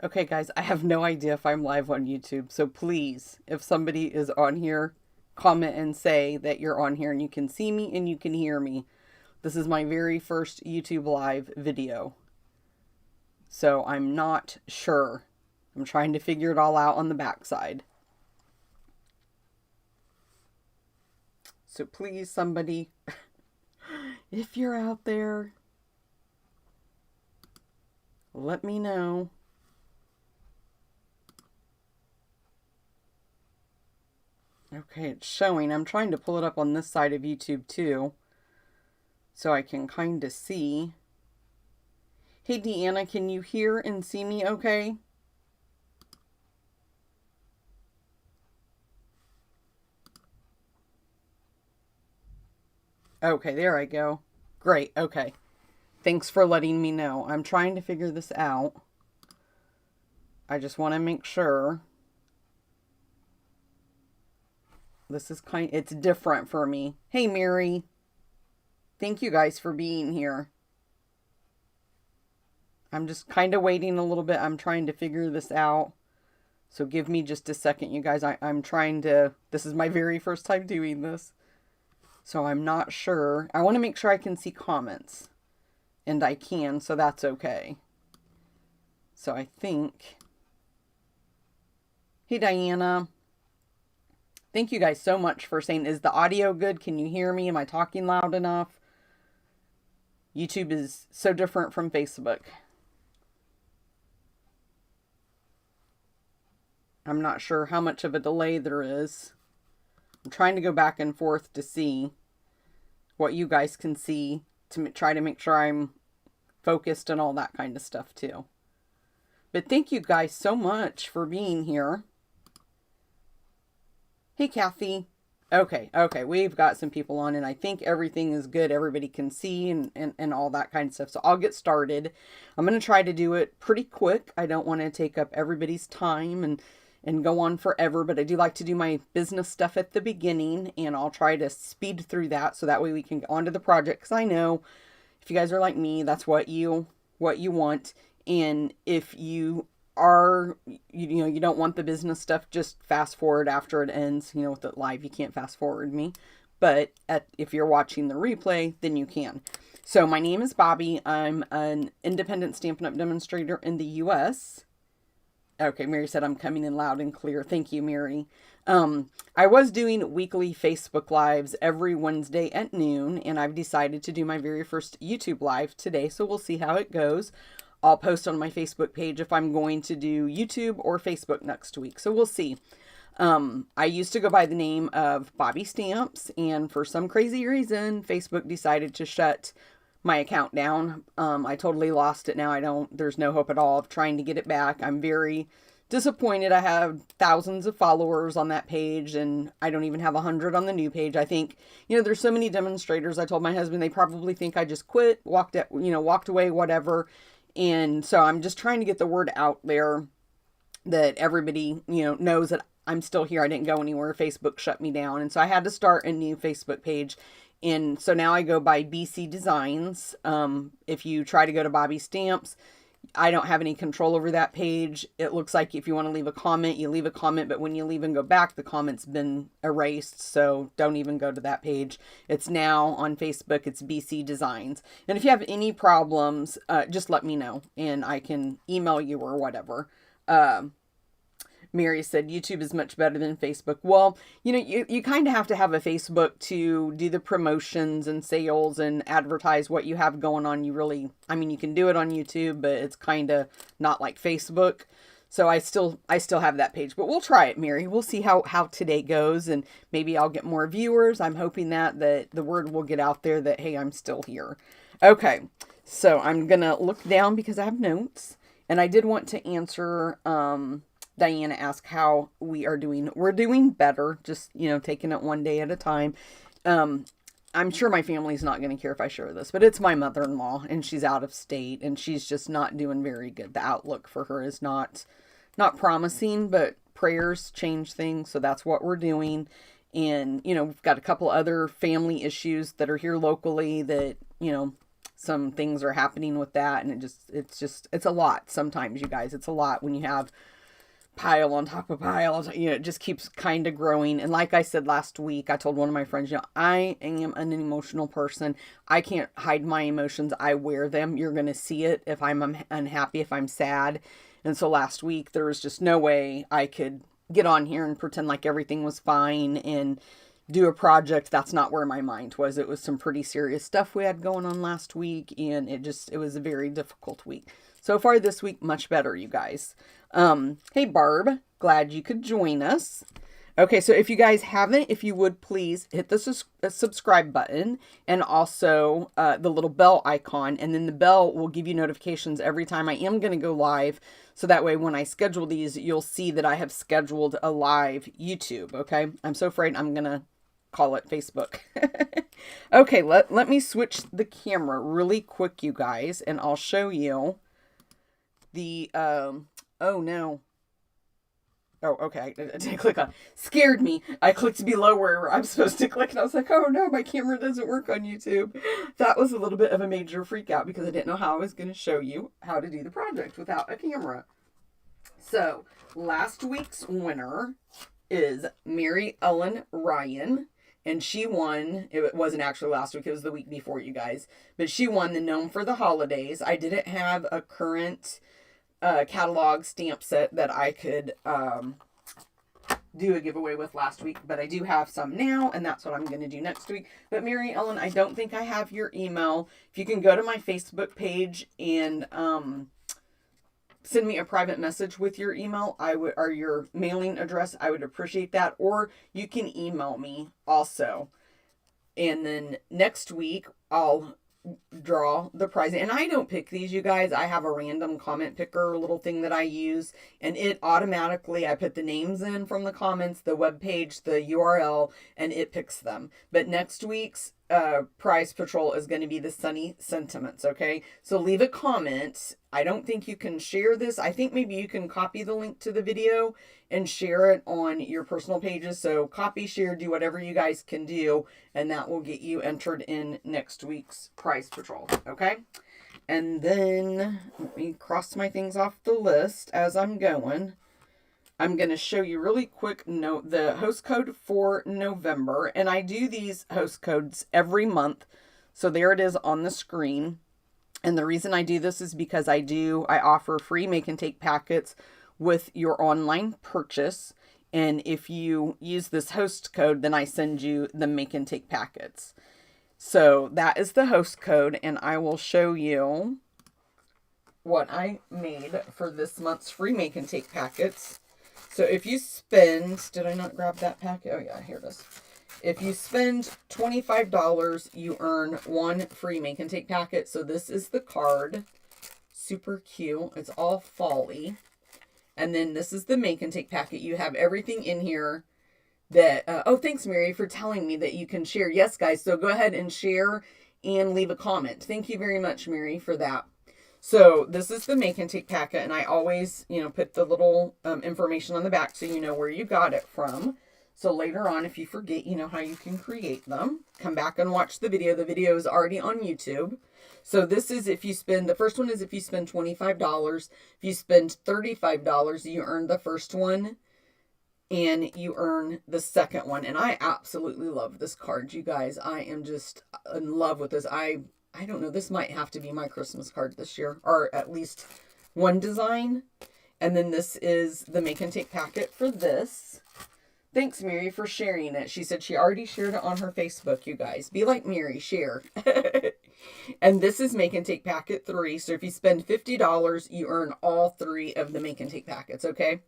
Okay, guys, I have no idea if I'm live on YouTube. So please, if somebody is on here, comment and say that you're on here and you can see me and you can hear me. This is my very first YouTube live video. So I'm not sure. I'm trying to figure it all out on the backside. So please, somebody, if you're out there, let me know. Okay, it's showing. I'm trying to pull it up on this side of YouTube too, so I can kind of see. Hey, Deanna, can you hear and see me okay? Okay, there I go. Great, okay. Thanks for letting me know. I'm trying to figure this out. I just want to make sure. This is it's different for me. Hey, Mary. Thank you guys for being here. I'm just kind of waiting a little bit. I'm trying to figure this out. So give me just a second, you guys. I'm trying to, this is my very first time doing this. So I'm not sure. I want to make sure I can see comments. And I can, so that's okay. So I think, hey, Diana. Thank you guys so much for saying, is the audio good? Can you hear me? Am I talking loud enough? YouTube is so different from Facebook. I'm not sure how much of a delay there is. I'm trying to go back and forth to see what you guys can see to try to make sure I'm focused and all that kind of stuff too. But thank you guys so much for being here. Hey, Kathy. Okay, we've got some people on and I think everything is good. Everybody can see and all that kind of stuff. So I'll get started. I'm going to try to do it pretty quick. I don't want to take up everybody's time and go on forever, but I do like to do my business stuff at the beginning and I'll try to speed through that so that way we can get onto the project, because I know if you guys are like me, that's what you want. And if you are, you don't want the business stuff, just fast forward after it ends. With it live, you can't fast forward me. But if you're watching the replay, then you can. So my name is Bobby. I'm an independent Stampin' Up! Demonstrator in the U.S. Okay, Mary said I'm coming in loud and clear. Thank you, Mary. I was doing weekly Facebook Lives every Wednesday at noon, and I've decided to do my very first YouTube Live today, so we'll see how it goes. I'll post on my Facebook page if I'm going to do YouTube or Facebook next week, so we'll see. I used to go by the name of Bobby Stamps, and for some crazy reason, Facebook decided to shut my account down. I totally lost it now. There's no hope at all of trying to get it back. I'm very disappointed. I have thousands of followers on that page and I don't even have 100 on the new page. I think, there's so many demonstrators. I told my husband, they probably think I just quit, walked away, whatever. And so I'm just trying to get the word out there that everybody, knows that I'm still here. I didn't go anywhere. Facebook shut me down. And so I had to start a new Facebook page. And so now I go by BC Designs. If you try to go to Bobby Stamps, I don't have any control over that page. It looks like if you want to leave a comment, you leave a comment, but when you leave and go back, the comment's been erased. So don't even go to that page. It's now on Facebook. It's BC Designs. And if you have any problems, just let me know and I can email you or whatever. Mary said YouTube is much better than Facebook. Well, you kind of have to have a Facebook to do the promotions and sales and advertise what you have going on. You can do it on YouTube, but it's kind of not like Facebook. So I still have that page, but we'll try it, Mary. We'll see how today goes and maybe I'll get more viewers. I'm hoping that the word will get out there that, hey, I'm still here. Okay. So I'm going to look down because I have notes and I did want to answer, Diana asked how we are doing. We're doing better, just, taking it one day at a time. I'm sure my family's not going to care if I share this, but it's my mother-in-law and she's out of state and she's just not doing very good. The outlook for her is not promising, but prayers change things. So that's what we're doing. And, we've got a couple other family issues that are here locally that, some things are happening with that, and it's a lot sometimes, you guys. It's a lot when you have pile on top of pile, you know, it just keeps kind of growing. And like I said last week, I told one of my friends, you know, I am an emotional person. I can't hide my emotions. I wear them. You're going to see it if I'm unhappy, if I'm sad. And so last week, there was just no way I could get on here and pretend like everything was fine and do a project. That's not where my mind was. It was some pretty serious stuff we had going on last week, and it was a very difficult week. So far this week, much better, you guys. Hey Barb, glad you could join us. Okay, so if you guys haven't, if you would please hit the subscribe button and also the little bell icon, and then the bell will give you notifications every time I am going to go live. So that way when I schedule these, you'll see that I have scheduled a live YouTube, okay? I'm so afraid I'm going to call it Facebook. Okay, let me switch the camera really quick, you guys, and I'll show you the, oh no. Oh, okay. I didn't click on. Scared me. I clicked below where I'm supposed to click, and I was like, oh no, my camera doesn't work on YouTube. That was a little bit of a major freak out because I didn't know how I was going to show you how to do the project without a camera. So, last week's winner is Mary Ellen Ryan. And she won, it wasn't actually last week, it was the week before, you guys. But she won the Gnome for the Holidays. I didn't have a current catalog stamp set that I could do a giveaway with last week, but I do have some now, and that's what I'm going to do next week. But Mary Ellen, I don't think I have your email. If you can go to my Facebook page and send me a private message with your email, or your mailing address, I would appreciate that. Or you can email me also. And then next week, I'll draw the prize. And I don't pick these, you guys. I have a random comment picker little thing that I use, and it automatically, I put the names in from the comments, the web page, the URL, and it picks them. But next week's prize patrol is going to be the Sunny Sentiments, okay? So leave a comment. I don't think you can share this. I think maybe you can copy the link to the video and share it on your personal pages. So copy, share, do whatever you guys can do, and that will get you entered in next week's prize patrol, okay? And then let me cross my things off the list as I'm going. I'm going to show you really quick the host code for November. And I do these host codes every month. So there it is on the screen. And the reason I do this is because I offer free make and take packets with your online purchase. And if you use this host code, then I send you the make and take packets. So that is the host code. And I will show you what I made for this month's free make and take packets. So if you spend, did I not grab that packet? Oh yeah, here it is. If you spend $25, you earn one free make and take packet. So this is the card. Super cute. It's all fall-y. And then this is the make and take packet. You have everything in here that, oh, thanks, Mary, for telling me that you can share. Yes, guys, so go ahead and share and leave a comment. Thank you very much, Mary, for that. So this is the make and take packet, and I always, put the little information on the back so you know where you got it from. So later on, if you forget, you know how you can create them. Come back and watch the video. The video is already on YouTube. So this is the first one is if you spend $25. If you spend $35, you earn the first one, and you earn the second one. And I absolutely love this card, you guys. I am just in love with this. I don't know, this might have to be my Christmas card this year, or at least one design. And then this is the make and take packet for this. Thanks, Mary, for sharing it. She said she already shared it on her Facebook, you guys. Be like Mary, share. And this is make and take packet 3. So if you spend $50, you earn all 3 of the make and take packets, okay?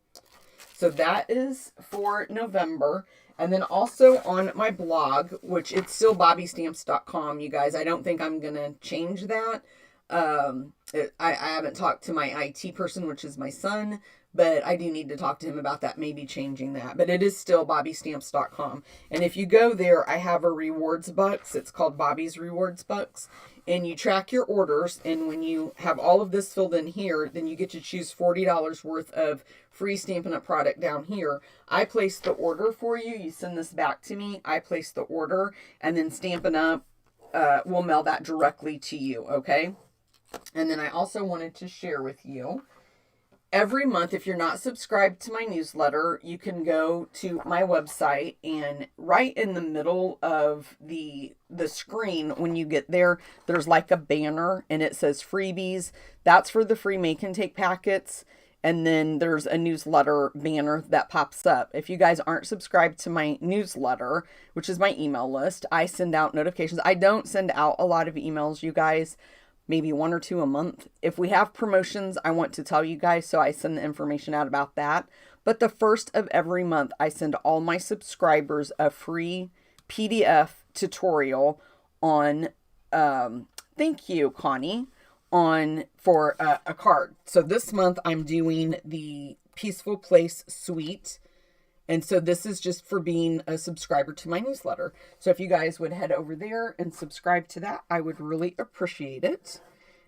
So that is for November. And then also on my blog, which it's still bobbystamps.com, you guys. I don't think I'm going to change that. I haven't talked to my IT person, which is my son, but I do need to talk to him about that, maybe changing that. But it is still bobbystamps.com. And if you go there, I have a rewards box. It's called Bobby's Rewards Box. And you track your orders, and when you have all of this filled in here, then you get to choose $40 worth of free Stampin' Up! Product down here. I place the order for you. You send this back to me. I place the order, and then Stampin' Up! we'll mail that directly to you, okay? And then I also wanted to share with you, every month, if you're not subscribed to my newsletter, you can go to my website, and right in the middle of the screen, when you get there, there's like a banner and it says freebies. That's for the free make and take packets. And then there's a newsletter banner that pops up. If you guys aren't subscribed to my newsletter, which is my email list, I send out notifications. I don't send out a lot of emails, you guys. Maybe 1 or 2 a month. If we have promotions, I want to tell you guys, so I send the information out about that. But the first of every month, I send all my subscribers a free PDF tutorial on, thank you, Connie, for a card. So this month, I'm doing the Peaceful Place Suite. And so this is just for being a subscriber to my newsletter. So if you guys would head over there and subscribe to that, I would really appreciate it.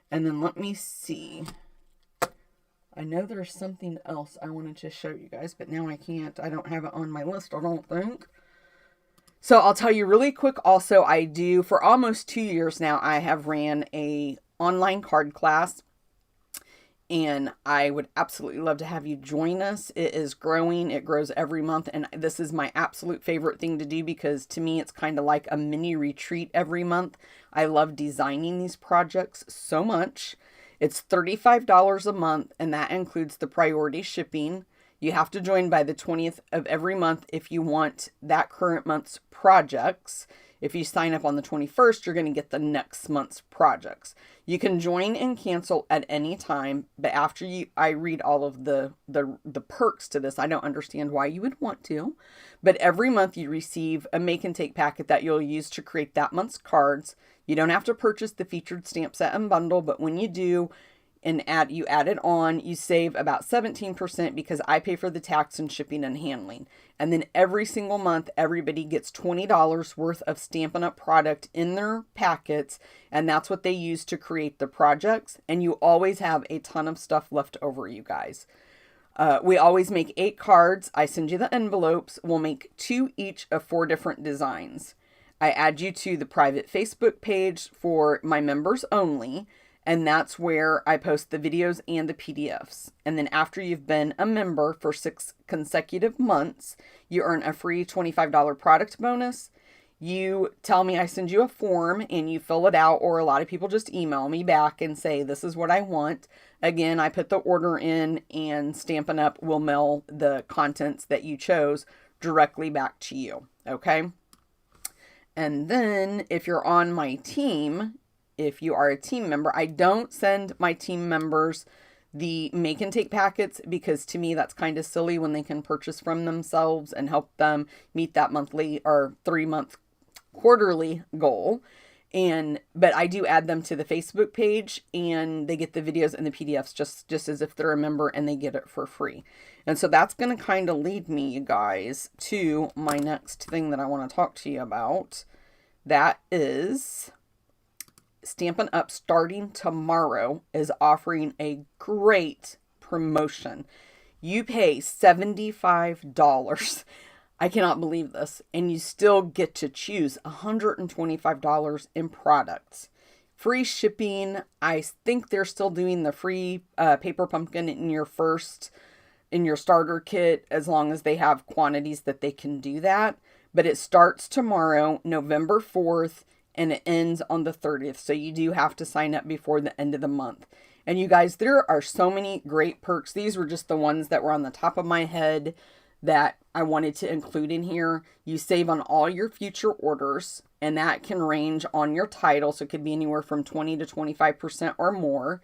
And then let me see. I know there's something else I wanted to show you guys, but now I can't. I don't have it on my list, I don't think. So I'll tell you really quick also, I do, for almost 2 years now, I have ran a online card class. And I would absolutely love to have you join us. It is growing. It grows every month. And this is my absolute favorite thing to do, because to me, it's kind of like a mini retreat every month. I love designing these projects so much. It's $35 a month, and that includes the priority shipping. You have to join by the 20th of every month if you want that current month's projects. If you sign up on the 21st, you're going to get the next month's projects. You can join and cancel at any time, but after I read all of the perks to this, I don't understand why you would want to. But every month you receive a make and take packet that you'll use to create that month's cards. You don't have to purchase the featured stamp set and bundle, but when you do, and you add it on, you save about 17% because I pay for the tax and shipping and handling. And then every single month, everybody gets $20 worth of Stampin' Up! Product in their packets, and that's what they use to create the projects. And you always have a ton of stuff left over, you guys. We always make 8 cards. I send you the envelopes. We'll make 2 each of 4 different designs. I add you to the private Facebook page for my members only. And that's where I post the videos and the PDFs. And then after you've been a member for 6 consecutive months, you earn a free $25 product bonus. You tell me, I send you a form and you fill it out, or a lot of people just email me back and say, this is what I want. Again, I put the order in, and Stampin' Up! Will mail the contents that you chose directly back to you. Okay? And then if you're on my team, if you are a team member, I don't send my team members the make and take packets, because to me that's kind of silly when they can purchase from themselves and help them meet that monthly or 3-month quarterly goal. But I do add them to the Facebook page, and they get the videos and the PDFs just as if they're a member, and they get it for free. And so that's going to kind of lead me, you guys, to my next thing that I want to talk to you about. That is Stampin' Up! Starting tomorrow is offering a great promotion. You pay $75. I cannot believe this. And you still get to choose $125 in products. Free shipping. I think they're still doing the free paper pumpkin in your starter kit, as long as they have quantities that they can do that. But it starts tomorrow, November 4th. And it ends on the 30th. So you do have to sign up before the end of the month. And you guys, there are so many great perks. These were just the ones that were on the top of my head that I wanted to include in here. You save on all your future orders, and that can range on your title. So it could be anywhere from 20 to 25% or more.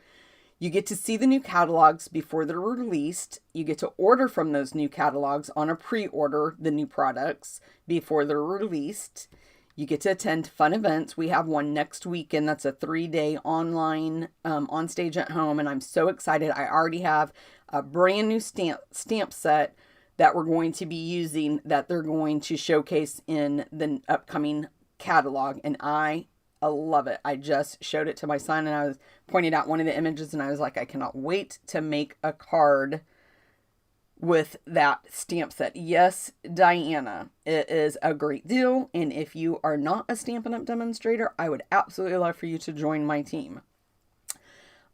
You get to see the new catalogs before they're released. You get to order from those new catalogs on a pre-order, the new products, before they're released. You get to attend fun events. We have one next weekend. That's a 3-day online on stage at home. And I'm so excited. I already have a brand new stamp set that we're going to be using, that they're going to showcase in the upcoming catalog. And I love it. I just showed it to my son, and I was pointed out one of the images, and I was like, I cannot wait to make a card with that stamp set. Yes, Diana, it is a great deal. And if you are not a Stampin' Up! Demonstrator, I would absolutely love for you to join my team.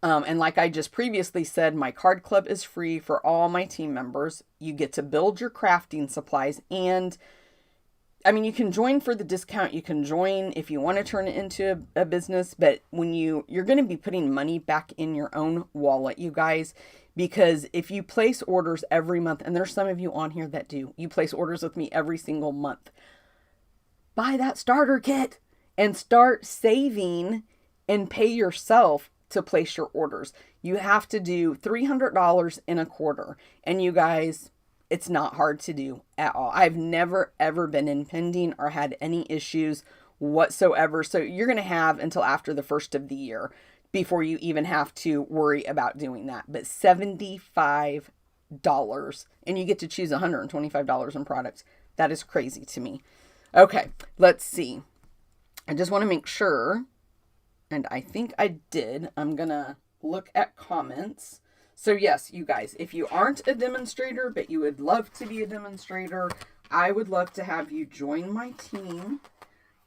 And like I just previously said, my card club is free for all my team members. You get to build your crafting supplies, and I mean, you can join for the discount. You can join if you want to turn it into a business, but when you're going to be putting money back in your own wallet, you guys, because if you place orders every month, and there's some of you on here that do, you place orders with me every single month, buy that starter kit and start saving and pay yourself to place your orders. You have to do $300 in a quarter. And you guys, it's not hard to do at all. I've never, ever been in pending or had any issues whatsoever. So you're going to have until after the first of the year before you even have to worry about doing that. But $75, and you get to choose $125 in products. That is crazy to me. Okay, let's see. I just want to make sure. And I think I did. I'm going to look at comments. So yes, you guys, if you aren't a demonstrator, but you would love to be a demonstrator, I would love to have you join my team.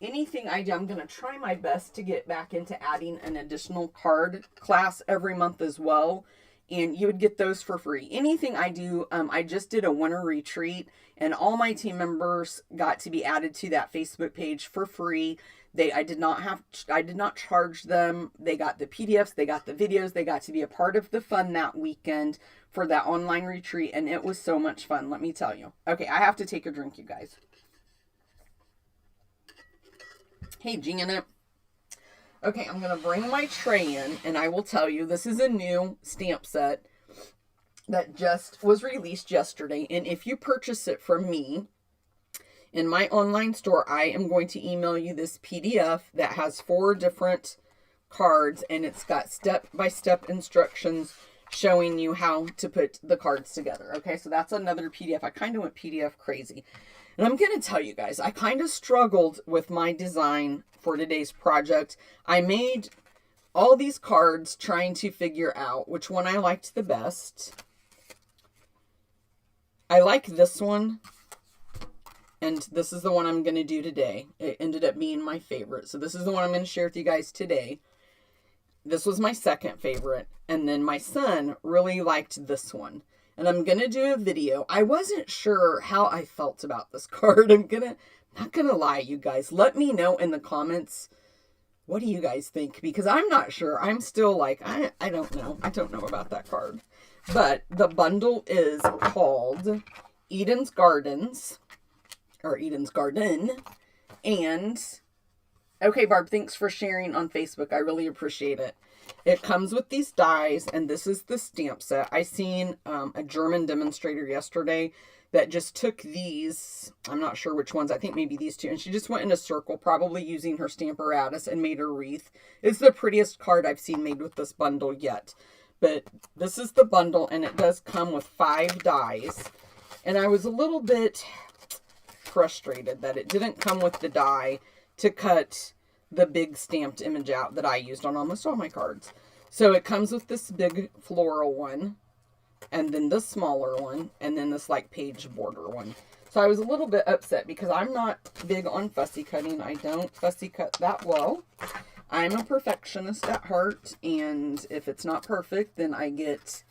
Anything I do, I'm going to try my best to get back into adding an additional card class every month as well. And you would get those for free. Anything I do, I just did a winter retreat, and all my team members got to be added to that Facebook page for free. I did not charge them. They got the PDFs, they got the videos, they got to be a part of the fun that weekend for that online retreat, and it was so much fun, let me tell you. Okay, I have to take a drink, you guys. Hey, Janet. Okay, I'm going to bring my tray in, and I will tell you, this is a new stamp set that just was released yesterday, and if you purchase it from me, in my online store, I am going to email you this PDF that has 4 different cards, and it's got step-by-step instructions showing you how to put the cards together. Okay, so that's another PDF. I kind of went PDF crazy. And I'm going to tell you guys, I kind of struggled with my design for today's project. I made all these cards trying to figure out which one I liked the best. I like this one. And this is the one I'm going to do today. It ended up being my favorite. So this is the one I'm going to share with you guys today. This was my second favorite. And then my son really liked this one. And I'm going to do a video. I wasn't sure how I felt about this card. Not going to lie, you guys. Let me know in the comments. What do you guys think? Because I'm not sure. I'm still like, I don't know. I don't know about that card. But the bundle is called Eden's Gardens. Or Eden's Garden. And, okay, Barb, thanks for sharing on Facebook. I really appreciate it. It comes with these dies, and this is the stamp set. I seen a German demonstrator yesterday that just took these, I'm not sure which ones, I think maybe these two, and she just went in a circle, probably using her Stamparatus, and made a wreath. It's the prettiest card I've seen made with this bundle yet. But this is the bundle, and it does come with 5 dies. And I was a little bit frustrated that it didn't come with the die to cut the big stamped image out that I used on almost all my cards. So it comes with this big floral one, and then this smaller one, and then this like page border one. So I was a little bit upset because I'm not big on fussy cutting. I don't fussy cut that well. I'm a perfectionist at heart, and if it's not perfect, then I get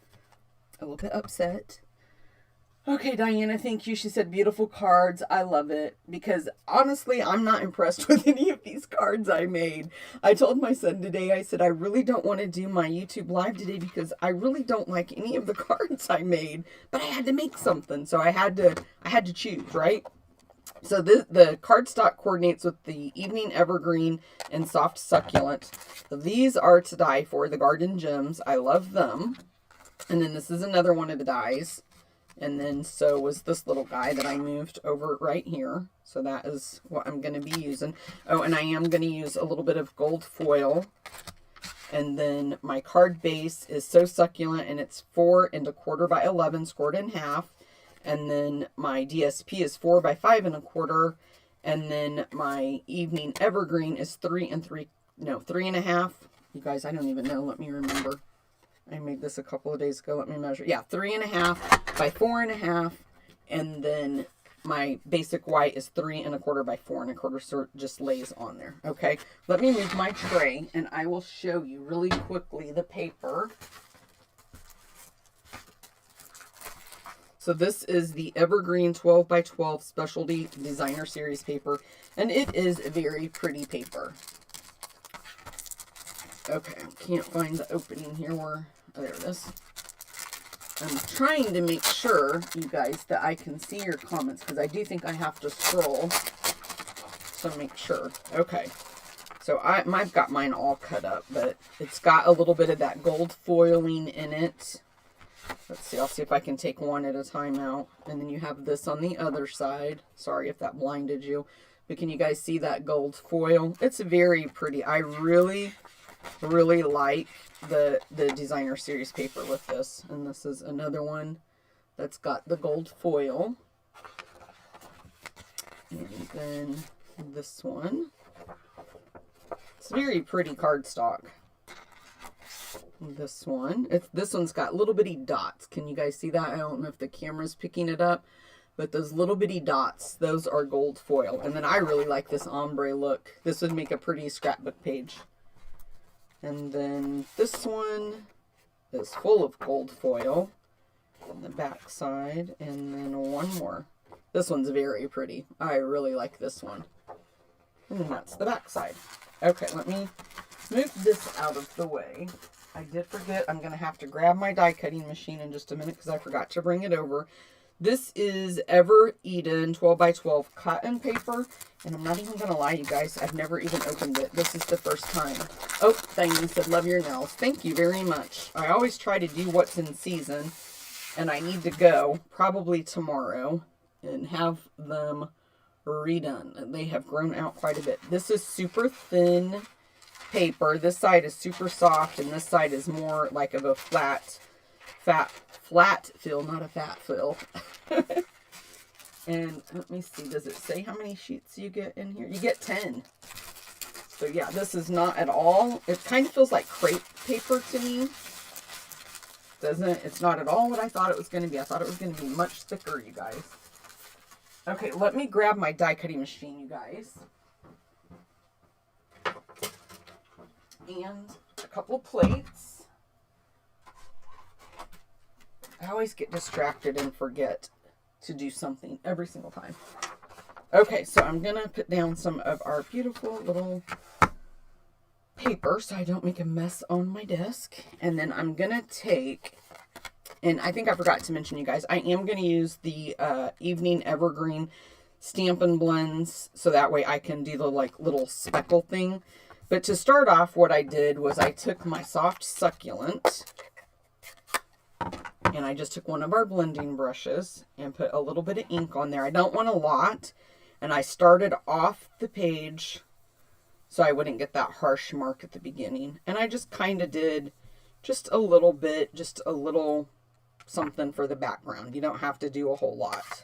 a little bit upset. Okay, Diana, thank you. She said, beautiful cards. I love it. Because, honestly, I'm not impressed with any of these cards I made. I told my son today, I said, I really don't want to do my YouTube live today because I really don't like any of the cards I made. But I had to make something, so I had to choose, right? So the cardstock coordinates with the Evening Evergreen and Soft Succulent. So these are to die for, the Garden Gems. I love them. And then this is another one of the dies. And then so was this little guy that I moved over right here. So that is what I'm going to be using. Oh, and I am going to use a little bit of gold foil. And then my card base is So Succulent, and it's 4 1/4 by 11, scored in half. And then my DSP is 4 by 5 1/4. And then my Evening Evergreen is 3 1/2. You guys, I don't even know. Let me remember. I made this a couple of days ago. Let me measure. Yeah, 3.5 by 4.5. And then my basic white is 3.25 by 4.25. So it just lays on there. Okay. Let me move my tray and I will show you really quickly the paper. So this is the Evergreen 12 by 12 Specialty Designer Series paper. And it is a very pretty paper. Okay, I can't find the opening here where, oh, there it is. I'm trying to make sure, you guys, that I can see your comments because I do think I have to scroll to make sure. Okay, so I've got mine all cut up, but it's got a little bit of that gold foiling in it. Let's see, I'll see if I can take one at a time out. And then you have this on the other side. Sorry if that blinded you, but can you guys see that gold foil? It's very pretty. I really like the designer series paper with this. And this is another one that's got the gold foil. And then this one. It's very pretty cardstock. This one. This one's got little bitty dots. Can you guys see that? I don't know if the camera's picking it up, but those little bitty dots, those are gold foil. And then I really like this ombre look. This would make a pretty scrapbook page. And then this one is full of gold foil on the back side. And then one more. This one's very pretty. I really like this one. And that's the back side. Okay, let me move this out of the way. I did forget. I'm going to have to grab my die cutting machine in just a minute because I forgot to bring it over. This is Evergreen 12 by 12 cotton paper. And I'm not even going to lie, you guys. I've never even opened it. This is the first time. Oh, Diane said, love your nails. Thank you very much. I always try to do what's in season. And I need to go probably tomorrow and have them redone. They have grown out quite a bit. This is super thin paper. This side is super soft and this side is more like of a flat fill, not a fat fill. And let me see, does it say how many sheets you get in here? You get 10. So yeah, this is not at all, it kind of feels like crepe paper to me. It's not at all what I thought it was going to be. I thought it was going to be much thicker, you guys. Okay, let me grab my die cutting machine, you guys. And a couple of plates. I always get distracted and forget to do something every single time. Okay, so I'm going to put down some of our beautiful little paper so I don't make a mess on my desk. And then I'm going to take, and I think I forgot to mention, you guys, I am going to use the Evening Evergreen Stampin' blends so that way I can do the like little speckle thing. But to start off, what I did was I took my soft succulent and I just took one of our blending brushes and put a little bit of ink on there. I don't want a lot. And I started off the page so I wouldn't get that harsh mark at the beginning. And I just kind of did just a little bit, just a little something for the background. You don't have to do a whole lot.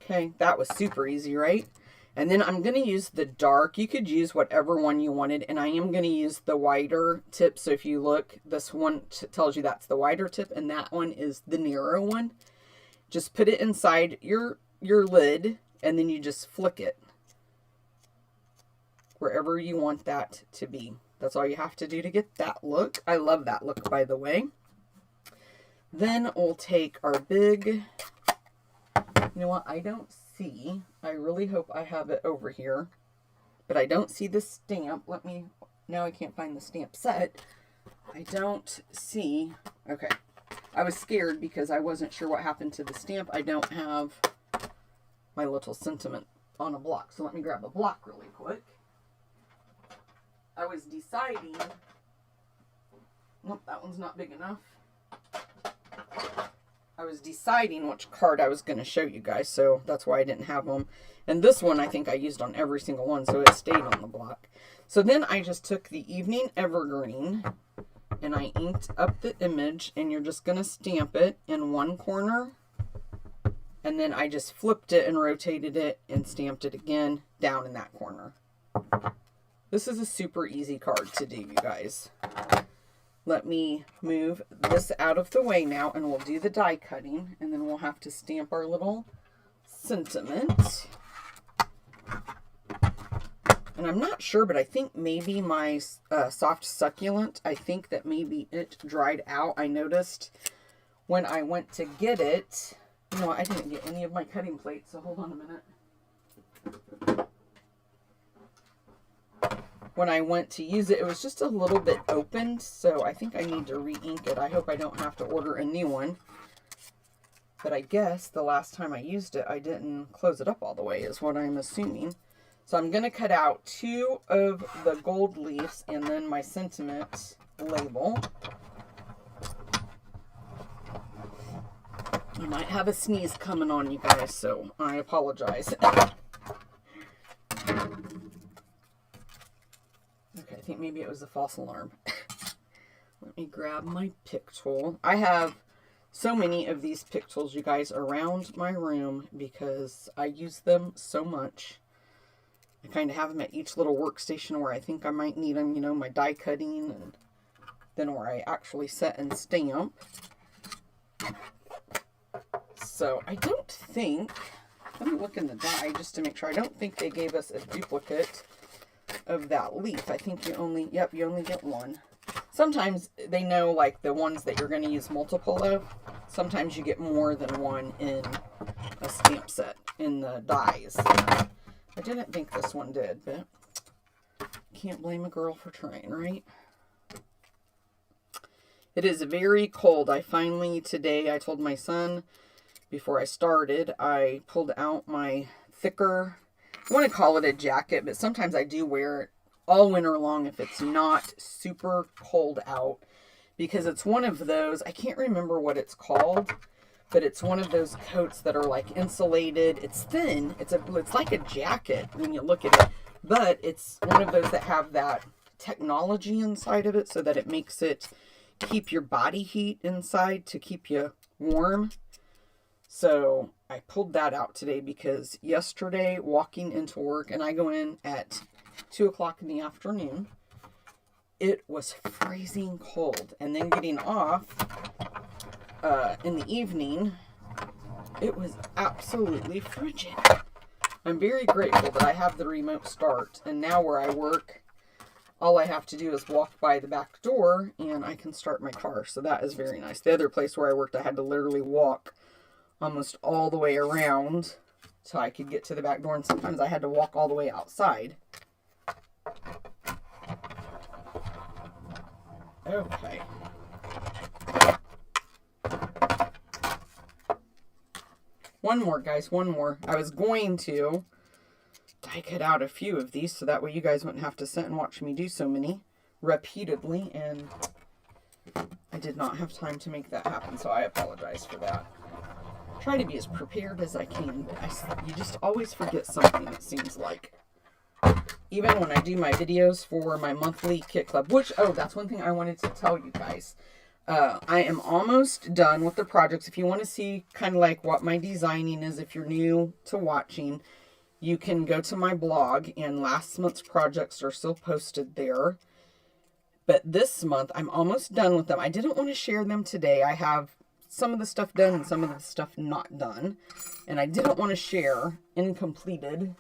Okay, that was super easy, right? And then I'm going to use the dark. You could use whatever one you wanted. And I am going to use the wider tip. So if you look, this one tells you that's the wider tip. And that one is the narrow one. Just put it inside your lid. And then you just flick it wherever you want that to be. That's all you have to do to get that look. I love that look, by the way. Then we'll take our big, you know what, I don't see, I really hope I have it over here, but I don't see the stamp. Now I can't find the stamp set. I don't see, okay. I was scared because I wasn't sure what happened to the stamp. I don't have my little sentiment on a block. So let me grab a block really quick. I was deciding, nope, that one's not big enough. I was deciding which card I was going to show you guys, so that's why I didn't have them. And this one I think I used on every single one, so it stayed on the block. So then I just took the Evening Evergreen and I inked up the image, and you're just going to stamp it in one corner. And then I just flipped it and rotated it and stamped it again down in that corner. This is a super easy card to do, you guys. let me move this out of the way now, and we'll do the die cutting, and then we'll have to stamp our little sentiment. And I'm not sure, but I think maybe my soft succulent, I think that maybe it dried out. I noticed when I went to get it, you know, I didn't get any of my cutting plates, so hold on a minute. When I went to use it, it was just a little bit opened, so I think I need to re-ink it. I hope I don't have to order a new one. But I guess the last time I used it, I didn't close it up all the way, is what I'm assuming. So I'm going to cut out 2 of the gold leaves and then my sentiment label. I might have a sneeze coming on, you guys, so I apologize. Okay, I think maybe it was a false alarm. Let me grab my pick tool. I have so many of these pick tools, you guys, around my room because I use them so much. I kind of have them at each little workstation where I think I might need them, you know, my die cutting, and then where I actually set and stamp. So I don't think, let me look in the die just to make sure. I don't think they gave us a duplicate of that leaf. I think you only, yep, you only get one. Sometimes they know, like, the ones that you're going to use multiple of. Sometimes you get more than one in a stamp set in the dies. I didn't think this one did, but can't blame a girl for trying, right? It is very cold. I finally, today, I told my son before I started, I pulled out my thicker, I want to call it a jacket, but sometimes I do wear it all winter long if it's not super cold out, because it's one of those, I can't remember what it's called, but it's one of those coats that are like insulated. It's thin. It's like a jacket when you look at it, but it's one of those that have that technology inside of it so that it makes it keep your body heat inside to keep you warm. So I pulled that out today because yesterday walking into work, and I go in at 2 o'clock in the afternoon, it was freezing cold. And then getting off in the evening, it was absolutely frigid. I'm very grateful that I have the remote start, and now where I work, all I have to do is walk by the back door and I can start my car. So that is very nice. The other place where I worked, I had to literally walk almost all the way around so I could get to the back door, and sometimes I had to walk all the way outside. Okay. One more, guys, one more. I was going to die cut out a few of these so that way you guys wouldn't have to sit and watch me do so many repeatedly, and I did not have time to make that happen, so I apologize for that. Try to be as prepared as I can, but you just always forget something, it seems like. Even when I do my videos for my monthly kit club, which, oh, that's one thing I wanted to tell you guys. I am almost done with the projects. If you want to see kind of like what my designing is, if you're new to watching, you can go to my blog, and last month's projects are still posted there. But this month, I'm almost done with them. I didn't want to share them today. I have some of the stuff done and some of the stuff not done. And I didn't want to share incompleted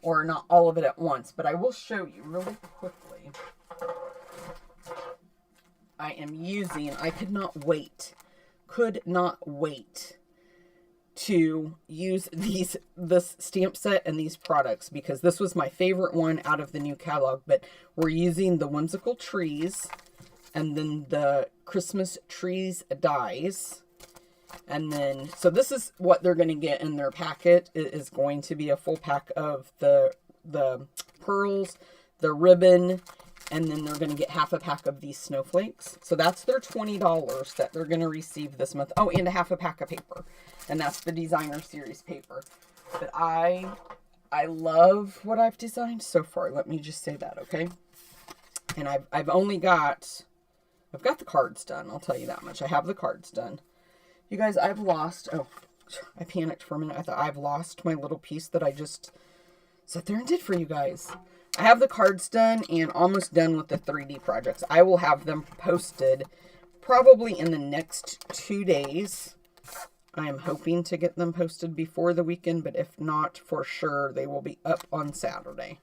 or not all of it at once. But I will show you really quickly. I am using, I could not wait to use this stamp set and these products, because this was my favorite one out of the new catalog. But we're using the Whimsical Trees and then the Christmas Trees dies. And then, so this is what they're going to get in their packet. It is going to be a full pack of the pearls, the ribbon, and then they're going to get half a pack of these snowflakes. So that's their $20 that they're going to receive this month. Oh, and a half a pack of paper. And that's the designer series paper. But I love what I've designed so far. Let me just say that, okay? And I've got the cards done. I'll tell you that much. I have the cards done. You guys, I've lost, oh, I panicked for a minute. I thought I've lost my little piece that I just sat there and did for you guys. I have the cards done and almost done with the 3D projects. I will have them posted probably in the next 2 days. I am hoping to get them posted before the weekend, but if not, for sure, they will be up on Saturday.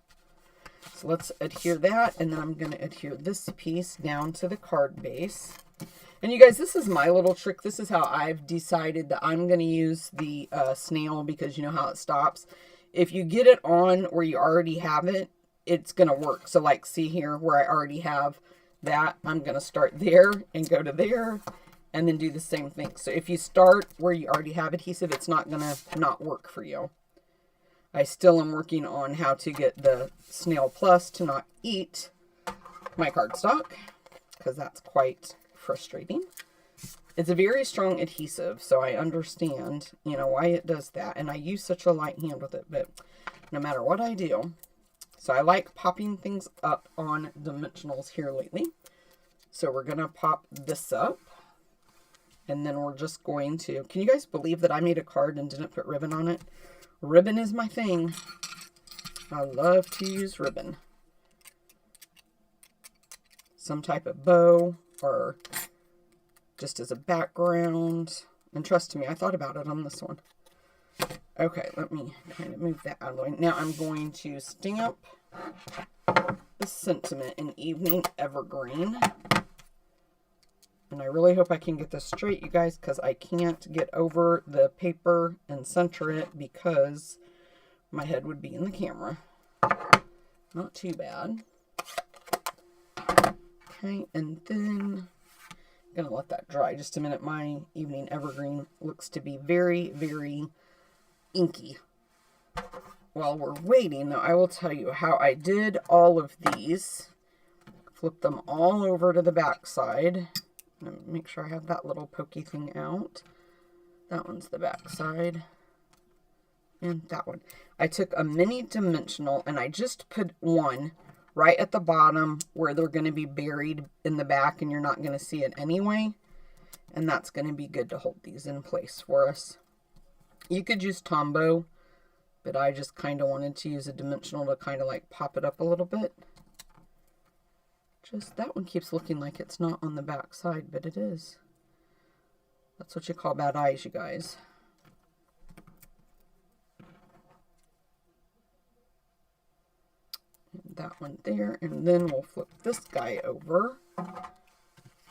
So let's adhere that, and then I'm going to adhere this piece down to the card base. And you guys, this is my little trick. This is how I've decided that I'm going to use the snail, because you know how it stops. If you get it on where you already have it, it's going to work. So like, see here where I already have that, I'm going to start there and go to there and then do the same thing. So if you start where you already have adhesive, it's not going to not work for you. I still am working on how to get the Snail Plus to not eat my cardstock, because that's quite frustrating. It's a very strong adhesive, so I understand, you know, why it does that. And I use such a light hand with it, but no matter what I do. So I like popping things up on dimensionals here lately. So we're going to pop this up. And then we're just going to... Can you guys believe that I made a card and didn't put ribbon on it? Ribbon is my thing. I love to use ribbon. Some type of bow or just as a background. And trust me, I thought about it on this one. Okay, let me kind of move that out of the way. Now I'm going to stamp the sentiment in Evening Evergreen. And I really hope I can get this straight, you guys, because I can't get over the paper and center it because my head would be in the camera. Not too bad. Okay, and then I'm going to let that dry just a minute. My Evening Evergreen looks to be very, very inky. While we're waiting, though, I will tell you how I did all of these. Flip them all over to the back side. Make sure I have that little pokey thing out. That one's the back side. And that one. I took a mini dimensional and I just put one right at the bottom where they're going to be buried in the back and you're not going to see it anyway. And that's going to be good to hold these in place for us. You could use Tombow, but I just kind of wanted to use a dimensional to kind of like pop it up a little bit. Just that one keeps looking like it's not on the back side, but it is. That's what you call bad eyes, you guys. And that one there, and then we'll flip this guy over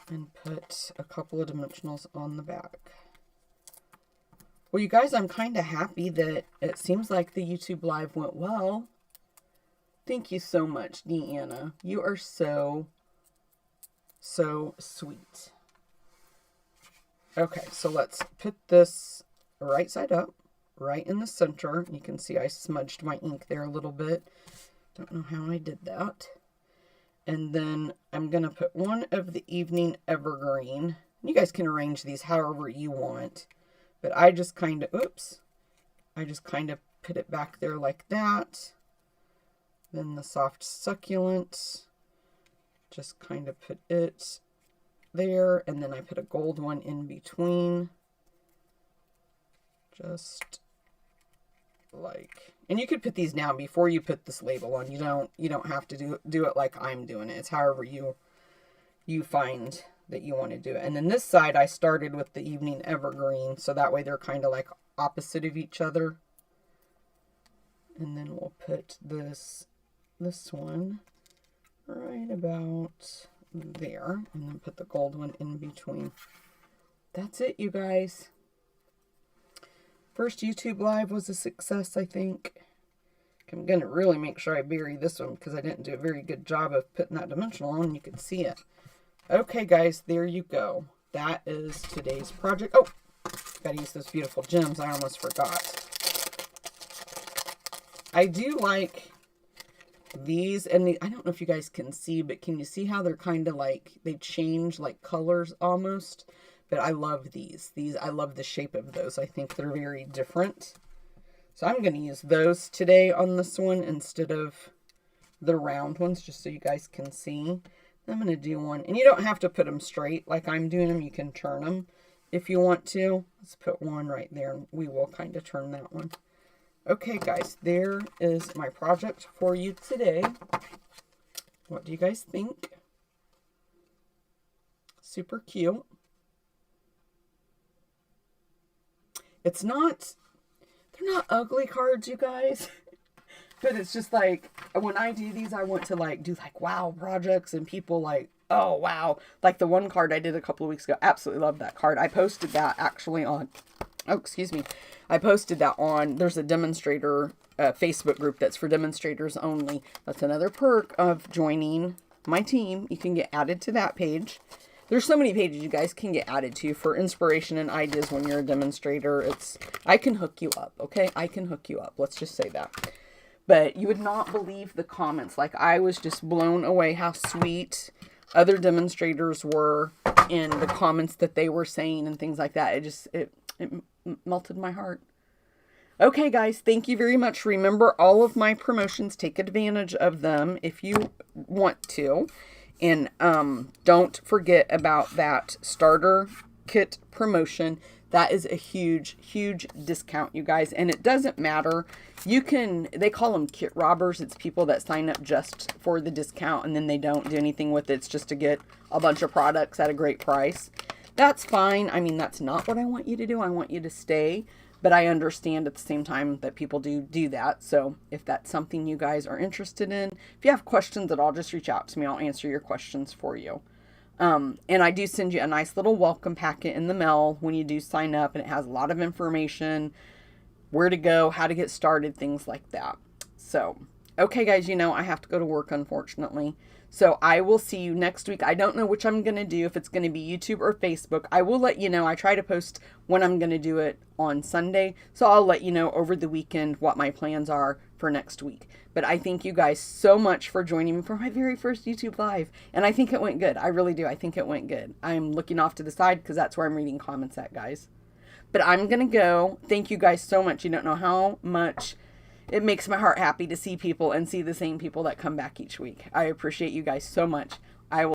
and put a couple of dimensionals on the back. Well, you guys, I'm kind of happy that it seems like the YouTube Live went well. Thank you so much, Deanna. You are so sweet. Okay, so let's put this right side up, right in the center. You can see I smudged my ink there a little bit. Don't know how I did that. And then I'm going to put one of the Evening Evergreen. You guys can arrange these however you want. But I just kind of, I just kind of put it back there like that. Then the Soft Succulent, just kind of put it there, and then I put a gold one in between, just like, and you could put these now before you put this label on. You don't have to do it like I'm doing it. It's however you find that you want to do it. And then this side I started with the Evening Evergreen, so that way they're kind of like opposite of each other. And then we'll put this one right about there, and then put the gold one in between. That's it, you guys. First YouTube Live was a success, I think. I'm going to really make sure I bury this one because I didn't do a very good job of putting that dimensional on. You can see it. Okay, guys, there you go. That is today's project. Oh, gotta use those beautiful gems. I almost forgot. I do like these, and I don't know if you guys can see, but can you see how they're kind of like, they change like colors almost? But I love these. I love the shape of those. I think they're very different. So I'm going to use those today on this one instead of the round ones, just so you guys can see. I'm going to do one, and you don't have to put them straight like I'm doing them. You can turn them if you want to. Let's put one right there, and we will kind of turn that one. Okay, guys, there is my project for you today. What do you guys think? Super cute. It's not, they're not ugly cards, you guys. But it's just like, when I do these, I want to like do like wow projects and people like, oh wow. Like the one card I did a couple of weeks ago. Absolutely love that card. I posted that actually on, oh, excuse me. I posted that on, there's a demonstrator Facebook group that's for demonstrators only. That's another perk of joining my team. You can get added to that page. There's so many pages you guys can get added to for inspiration and ideas when you're a demonstrator. I can hook you up, okay? I can hook you up. Let's just say that. But you would not believe the comments. Like, I was just blown away how sweet other demonstrators were in the comments that they were saying and things like that. It melted my heart. Okay, guys, thank you very much. Remember all of my promotions. Take advantage of them if you want to. And don't forget about that starter kit promotion. That is a huge, huge discount, you guys. And it doesn't matter. They call them kit robbers. It's people that sign up just for the discount and then they don't do anything with it. It's just to get a bunch of products at a great price. That's fine. I mean, that's not what I want you to do. I want you to stay. But I understand at the same time that people do that. So if that's something you guys are interested in, if you have questions at all, just reach out to me. I'll answer your questions for you. And I do send you a nice little welcome packet in the mail when you do sign up. And it has a lot of information, where to go, how to get started, things like that. So, okay, guys, I have to go to work, unfortunately. So I will see you next week. I don't know which I'm going to do, if it's going to be YouTube or Facebook. I will let you know. I try to post when I'm going to do it on Sunday. So I'll let you know over the weekend what my plans are for next week. But I thank you guys so much for joining me for my very first YouTube Live. And I think it went good. I really do. I think it went good. I'm looking off to the side because that's where I'm reading comments at, guys. But I'm going to go. Thank you guys so much. You don't know how much it makes my heart happy to see people and see the same people that come back each week. I appreciate you guys so much. I will